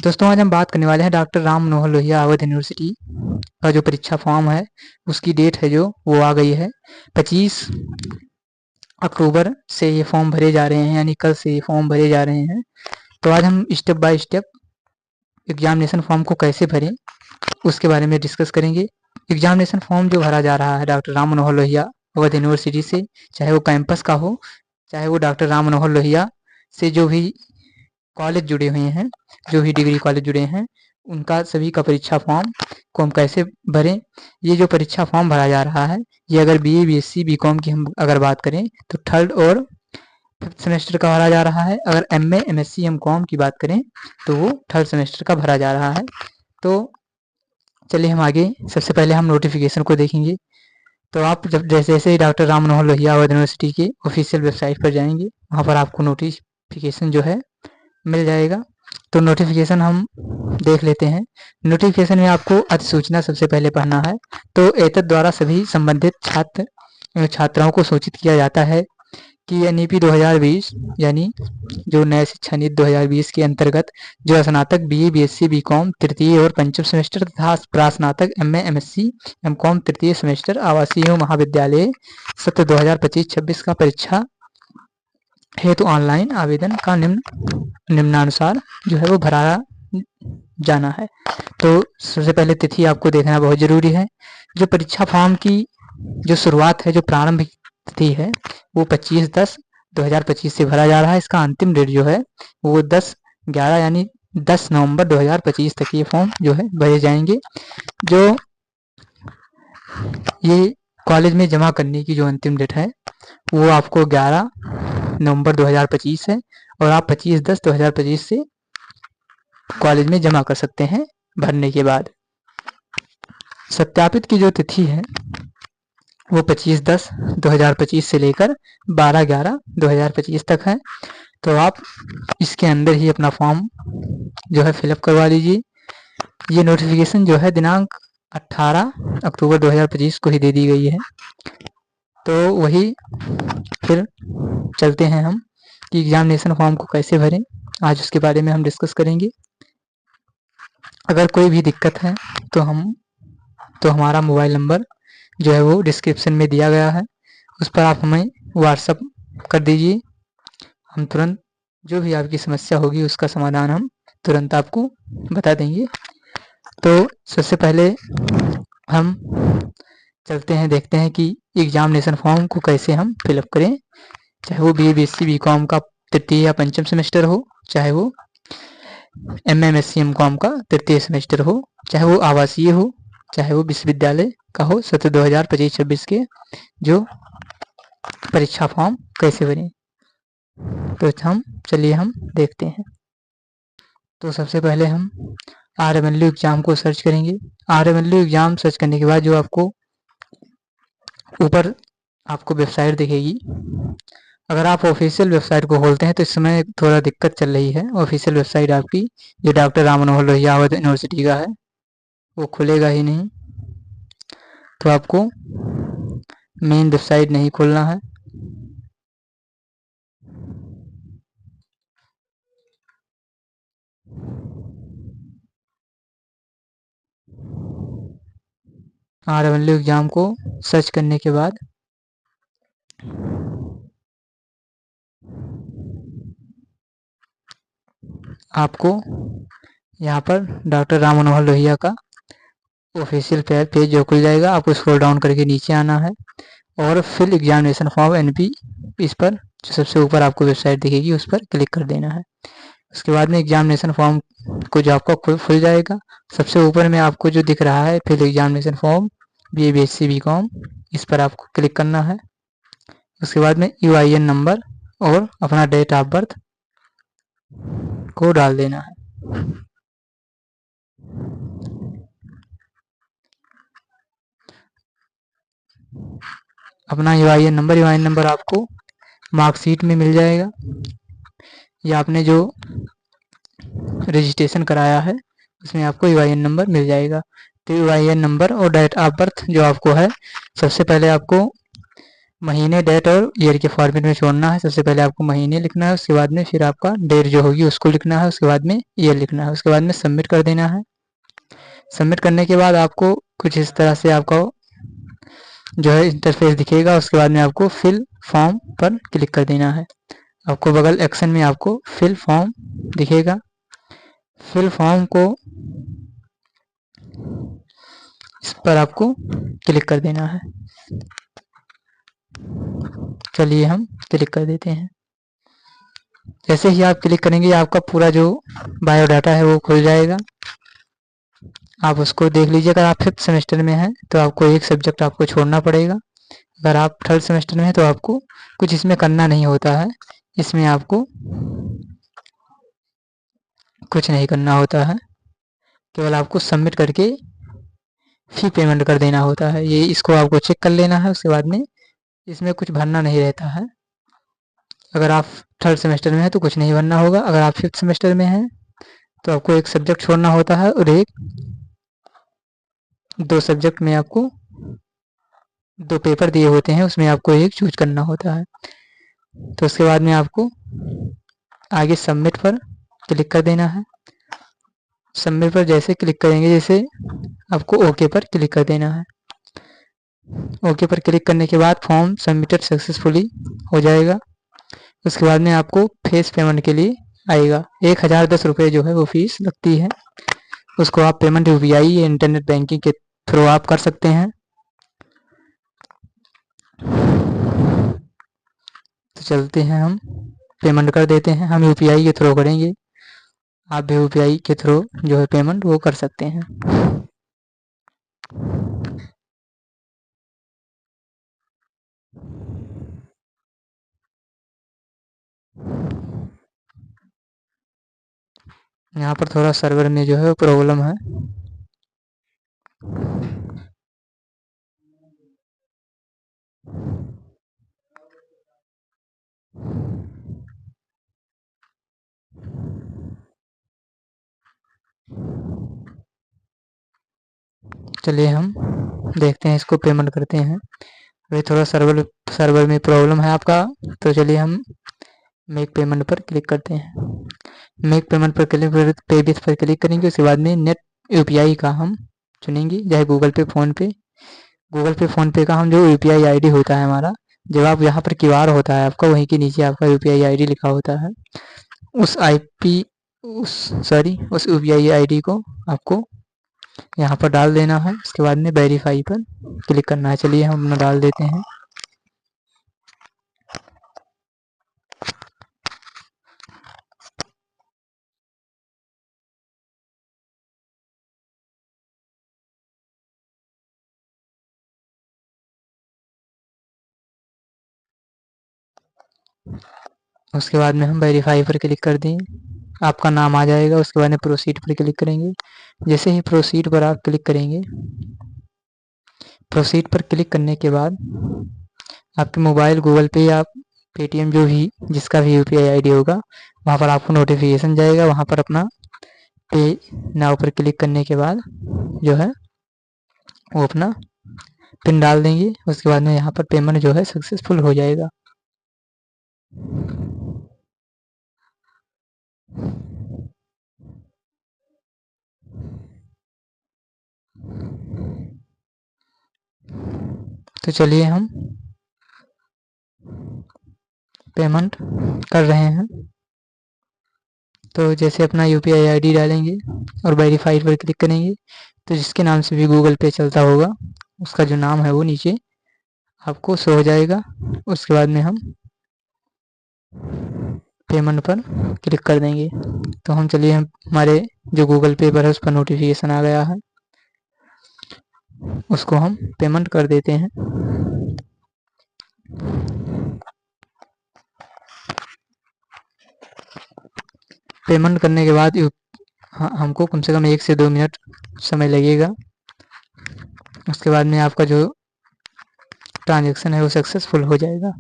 दोस्तों आज हम बात करने वाले हैं डॉक्टर राम मनोहर लोहिया अवध यूनिवर्सिटी का जो परीक्षा फॉर्म है उसकी डेट है जो वो आ गई है 25 अक्टूबर से ये फॉर्म भरे जा रहे हैं, यानी कल से ये फॉर्म भरे जा रहे हैं। तो आज हम step by step examination form को कैसे भरें उसके बारे में डिस्कस करेंगे। एग्जामिनेशन फॉर्म जो भरा जा रहा है डॉक्टर राम मनोहर लोहिया अवध यूनिवर्सिटी से, चाहे वो कैंपस का हो, चाहे वो डॉक्टर राम मनोहर लोहिया से जो भी कॉलेज जुड़े हुए हैं, जो भी डिग्री कॉलेज जुड़े हैं, उनका सभी का परीक्षा फॉर्म को हम कैसे भरें। ये जो परीक्षा फॉर्म भरा जा रहा है ये अगर बीए बीएससी बीकॉम की हम अगर बात करें तो थर्ड और फिफ्थ सेमेस्टर का भरा जा रहा है। अगर एमए एमएससी एमकॉम की बात करें तो वो थर्ड सेमेस्टर का भरा जा रहा है। तो चलिए हम आगे सबसे पहले हम नोटिफिकेशन को देखेंगे। तो आप जब जैसे ही डॉक्टर राम मनोहर लोहिया अवध यूनिवर्सिटी के ऑफिशियल वेबसाइट पर जाएंगे, वहाँ पर आपको नोटिफिकेशन जो है मिल जाएगा। तो नोटिफिकेशन हम देख लेते हैं। नोटिफिकेशन में आपको अधिसूचना सबसे पहले पढ़ना है। तो एतद द्वारा सभी संबंधित छात्राओं को सूचित किया जाता है कि एनईपी 2020 यानी जो नए शिक्षा नीति 2020 के अंतर्गत जो स्नातक बीए बीएससी बीकॉम तृतीय और पंचम सेमेस्टर तथा प्रास्नातक एमए एमएससी एमकॉम तृतीय सेमेस्टर आवासीय एवं महाविद्यालय सत्र 2025-26 का परीक्षा हेतु ऑनलाइन आवेदन का निम्नानुसार जो है वो भरा जाना है। तो सबसे पहले तिथि आपको देखना बहुत जरूरी है। जो परीक्षा फॉर्म की जो शुरुआत है, जो प्रारंभिक तिथि है वो 25/10/2025 से भरा जा रहा है। इसका अंतिम डेट जो है वो 10/11 यानी 10 नवंबर 2025 तक ये फॉर्म जो है भरे जाएंगे। जो ये कॉलेज में जमा करने की जो अंतिम डेट है वो आपको 11 नवंबर 2025 है और आप 25/10/2025 से कॉलेज में जमा कर सकते हैं भरने के बाद। सत्यापित की जो तिथि है वो 25/10/2025 से लेकर 12/11/2025 तक है। तो आप इसके अंदर ही अपना फॉर्म जो है फिलअप करवा लीजिए। ये नोटिफिकेशन जो है दिनांक 18 अक्टूबर 2025 को ही दे दी गई है। तो वही फिर चलते हैं हम कि एग्जामिनेशन फॉर्म को कैसे भरें, आज उसके बारे में हम डिस्कस करेंगे। अगर कोई भी दिक्कत है तो हमारा मोबाइल नंबर जो है वो डिस्क्रिप्शन में दिया गया है, उस पर आप हमें व्हाट्सअप कर दीजिए। हम तुरंत जो भी आपकी समस्या होगी उसका समाधान हम तुरंत आपको बता देंगे। तो सबसे पहले हम चलते हैं, देखते हैं कि एग्जामिनेशन फॉर्म को कैसे हम फिलअप करें। चाहे वो बीए बीएससी बीकॉम का तृतीय या पंचम सेमेस्टर हो, चाहे वो एमए एमएससी एमकॉम का तृतीय सेमेस्टर हो, चाहे वो आवासीय हो, चाहे वो विश्वविद्यालय का हो, सत्र 2025-26 के जो परीक्षा फॉर्म कैसे भरें। तो चलिए हम देखते हैं। तो सबसे पहले हम RMLU एग्जाम को सर्च करेंगे। RMLU एग्जाम सर्च करने के बाद जो आपको ऊपर आपको वेबसाइट दिखेगी। अगर आप ऑफिशियल वेबसाइट को खोलते हैं तो इस समय थोड़ा दिक्कत चल रही है। ऑफिशियल वेबसाइट आपकी जो डॉक्टर राम मनोहर लोहिया अवध यूनिवर्सिटी का है वो खुलेगा ही नहीं। तो आपको मेन वेबसाइट नहीं खोलना है। RMLU एग्जाम को सर्च करने के बाद आपको यहाँ पर डॉक्टर राम मनोहर लोहिया का ऑफिशियल पेज जो खुल जाएगा। आपको स्क्रॉल डाउन करके नीचे आना है और फिल एग्जामिनेशन फॉर्म NP, इस पर जो सबसे ऊपर आपको वेबसाइट दिखेगी उस पर क्लिक कर देना है। उसके बाद में एग्जामिनेशन फॉर्म को जो आपका खुल जाएगा। सबसे ऊपर में आपको जो दिख रहा है fill examination form BA BSc BCom, इस पर आपको क्लिक करना है। उसके बाद में UIN नंबर और अपना डेट ऑफ बर्थ को डाल देना है। अपना UIN नंबर आपको मार्कशीट में मिल जाएगा या आपने जो रजिस्ट्रेशन कराया है उसमें आपको UIN नंबर मिल जाएगा। तो UIN नंबर और डेट ऑफ बर्थ जो आपको है, सबसे पहले आपको महीने, डेट और ईयर के फॉर्मेट में छोड़ना है। सबसे पहले आपको महीने लिखना है, उसके बाद में फिर आपका डेट जो होगी उसको लिखना है, उसके बाद में ईयर लिखना है, उसके बाद में सबमिट कर देना है। सबमिट करने के बाद आपको कुछ इस तरह से आपका जो है इंटरफेस दिखेगा। उसके बाद में आपको फिल फॉर्म पर क्लिक कर देना है। आपको बगल एक्शन में आपको फिल फॉर्म दिखेगा। फिल फॉर्म को इस पर आपको क्लिक कर देना है। चलिए हम क्लिक कर देते हैं। जैसे ही आप क्लिक करेंगे आपका पूरा जो बायोडाटा है वो खुल जाएगा। आप उसको देख लीजिए। अगर आप 5th सेमेस्टर में हैं तो आपको एक सब्जेक्ट आपको छोड़ना पड़ेगा। अगर आप 3rd सेमेस्टर में हैं तो आपको कुछ इसमें करना नहीं होता है। इसमें आपको कुछ नहीं करना होता है, केवल आपको सबमिट करके फी पेमेंट कर देना होता है। ये इसको आपको चेक कर लेना है। उसके बाद में इसमें कुछ भरना नहीं रहता है। अगर आप 3rd सेमेस्टर में हैं तो कुछ नहीं भरना होगा। अगर आप 5th सेमेस्टर में हैं तो आपको एक सब्जेक्ट छोड़ना होता है और दो सब्जेक्ट में आपको 2 पेपर दिए होते हैं, उसमें आपको एक चूज करना होता है। तो उसके बाद में आपको आगे सबमिट पर क्लिक कर देना है। सबमिट पर जैसे क्लिक करेंगे, जैसे आपको ओके पर क्लिक कर देना है। ओके पर क्लिक करने के बाद फॉर्म सबमिटेड सक्सेसफुली हो जाएगा। उसके बाद में आपको फेस पेमेंट के लिए आएगा। 1010 रुपये जो है वो फीस लगती है। उसको आप पेमेंट यूपीआई या इंटरनेट बैंकिंग के थ्रू आप कर सकते हैं। तो चलते हैं, हम पेमेंट कर देते हैं। हम यूपीआई के थ्रू करेंगे। आप भी यूपीआई के थ्रू जो है पेमेंट वो कर सकते हैं। यहाँ पर थोड़ा सर्वर में जो है प्रॉब्लम है। चलिए हम देखते हैं, इसको पेमेंट करते हैं। अभी थोड़ा सर्वर में प्रॉब्लम है आपका। तो चलिए हम मेक पेमेंट पर क्लिक करते हैं। मेक पेमेंट पर क्लिक पे बिस पर क्लिक करेंगे। उसके बाद में नेट यूपीआई का हम चुनेंगे, चाहे गूगल पे, फ़ोन पे। गूगल पे, फ़ोन पे का हम जो यूपीआई आईडी होता है हमारा, जब आप यहाँ पर क्यूआर होता है आपका, वहीं के नीचे आपका यूपीआई आईडी लिखा होता है। उस आईपी उस यूपीआई आईडी को आपको यहाँ पर डाल देना है। उसके बाद में वेरीफाई पर क्लिक करना है। चलिए हम अपना डाल देते हैं। उसके बाद में हम वेरीफाई पर क्लिक कर दें, आपका नाम आ जाएगा। उसके बाद में प्रोसीड पर क्लिक करेंगे। जैसे ही प्रोसीड पर आप क्लिक करेंगे, प्रोसीड पर क्लिक करने के बाद आपके मोबाइल, गूगल पे या पेटीएम, जो भी जिसका भी यूपीआई आईडी होगा, वहाँ पर आपको नोटिफिकेशन जाएगा। वहाँ पर अपना पे नाउ पर क्लिक करने के बाद जो है वो अपना पिन डाल देंगे। उसके बाद में यहाँ पर पेमेंट जो है सक्सेसफुल हो जाएगा। तो चलिए हम पेमेंट कर रहे हैं। तो जैसे अपना यूपीआई आईडी डालेंगे और वेरीफाई पर क्लिक करेंगे, तो जिसके नाम से भी गूगल पे चलता होगा उसका जो नाम है वो नीचे आपको शो हो जाएगा। उसके बाद में हम पेमेंट पर क्लिक कर देंगे। तो हम चलिए, हम हमारे जो गूगल पे पर है उस पर नोटिफिकेशन आ गया है, उसको हम पेमेंट कर देते हैं। पेमेंट करने के बाद हमको कम से कम 1 से 2 मिनट समय लगेगा। उसके बाद में आपका जो ट्रांजैक्शन है वो सक्सेसफुल हो जाएगा।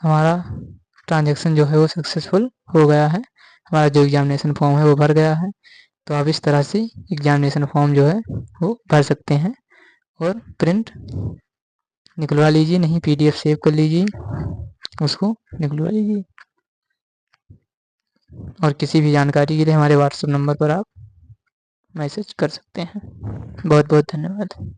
हमारा ट्रांजैक्शन जो है वो सक्सेसफुल हो गया है, हमारा जो एग्जामिनेशन फॉर्म है वो भर गया है। तो आप इस तरह से एग्जामिनेशन फॉर्म जो है वो भर सकते हैं और प्रिंट निकलवा लीजिए, नहीं पीडीएफ सेव कर लीजिए, उसको निकलवा लीजिए। और किसी भी जानकारी के लिए हमारे व्हाट्सएप नंबर पर आप मैसेज कर सकते हैं। बहुत बहुत धन्यवाद।